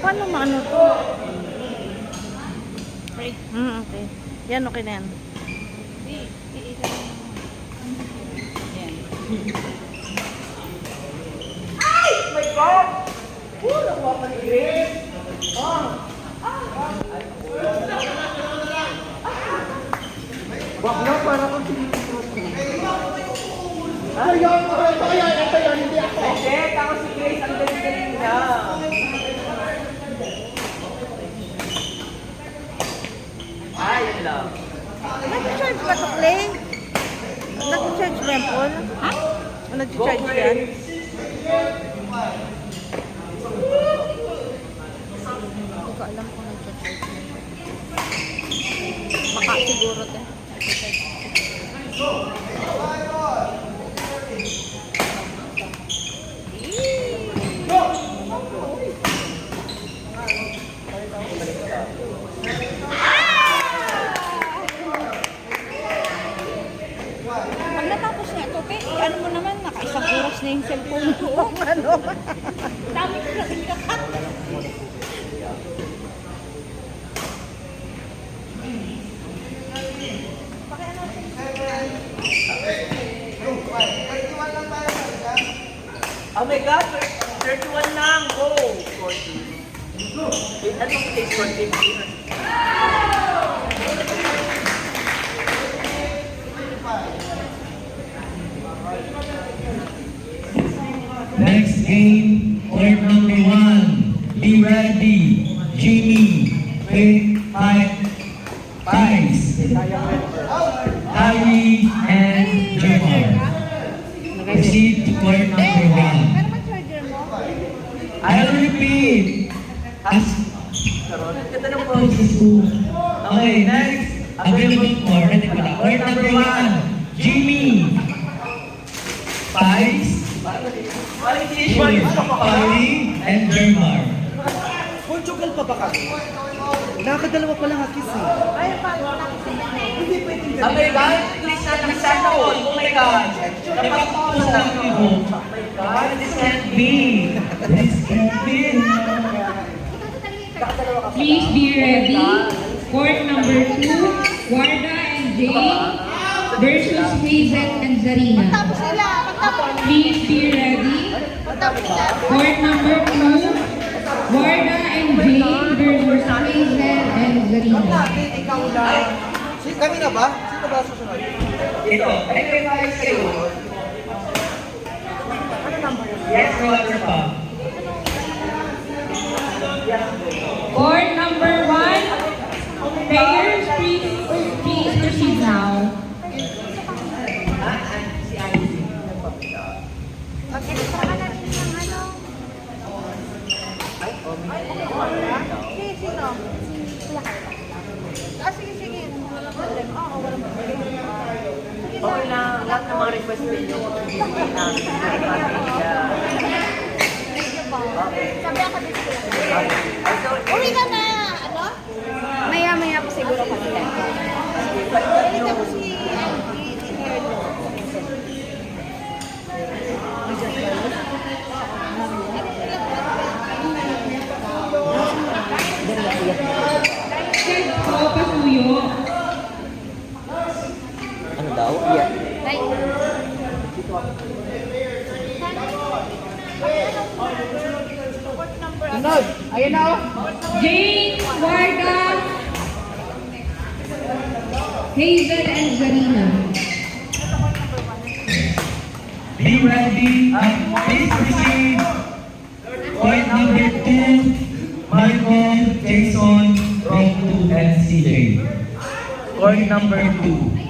Paano maano to? Okay. Yan, okay na yan. Ay! Oh my God! Nakuha pa ni Grace! Wag na, para kung sinipros ko. Ito yun, hindi ako. Hindi, ako si Grace, ang galing-galing na. Ay, yun lang. Nag-charge ba ito, Clay? Nag-charge ba yan, Paul? Ha? Nag-charge ba yan? Hindi ko alam kung nag-charge. Baka siguro ito. Pag natapos niya ito, ano mo naman, naka-isang oras na yung cellphone ko. Ano? Dami ko na ikakat. Oh my God, 31 lang. Go! 40. Anong take 40? Next game, court number 1. Be ready. Jimmy, Pies, Harry, and Jemar. Proceed to court number 1. I'll repeat. Ganda ng Process ko. Okay, next. Available court. Court number 1. Jimmy, Pies, Harry, and Jemar. Portugal pa ba kami? Nakakadalawa pa lang akis eh. Hindi pwedeng ganun. Oh my God, please not be sana all. Oh my God. Napapausa lang ako. Oh my God, This can't be. This can't be. Please be ready. Court number 2, Warda and Jay versus Hazel and Zarina. Please be ready. Court number 2, Warda and Jay versus Hazel and Zarina. ikaw lang. Kami na ba? Sino ba susunod? Ito. Ay, may ayos kayo. Yes, Roger pa. Court number 1, players, please proceed now. Mag-extra ka na rin ng ano. Sino? Kuya Carla. Sige. Walang problem. Walang problem. Okay lang. Lahat ng mga request ninyo. Hindi namin. Sabi ako dito. Uwi ka na! Ano? Maya-maya po siguro kami yan. Balita ko si Herlo. Check po, pasuyo. Ano daw? Yeah. Sunod! Ayun na oh! Jane, Warda, Hazel, and Zarina. Be ready. Please proceed. Point number 2, Michael, Jason, Roku, and CJ. Court number 2.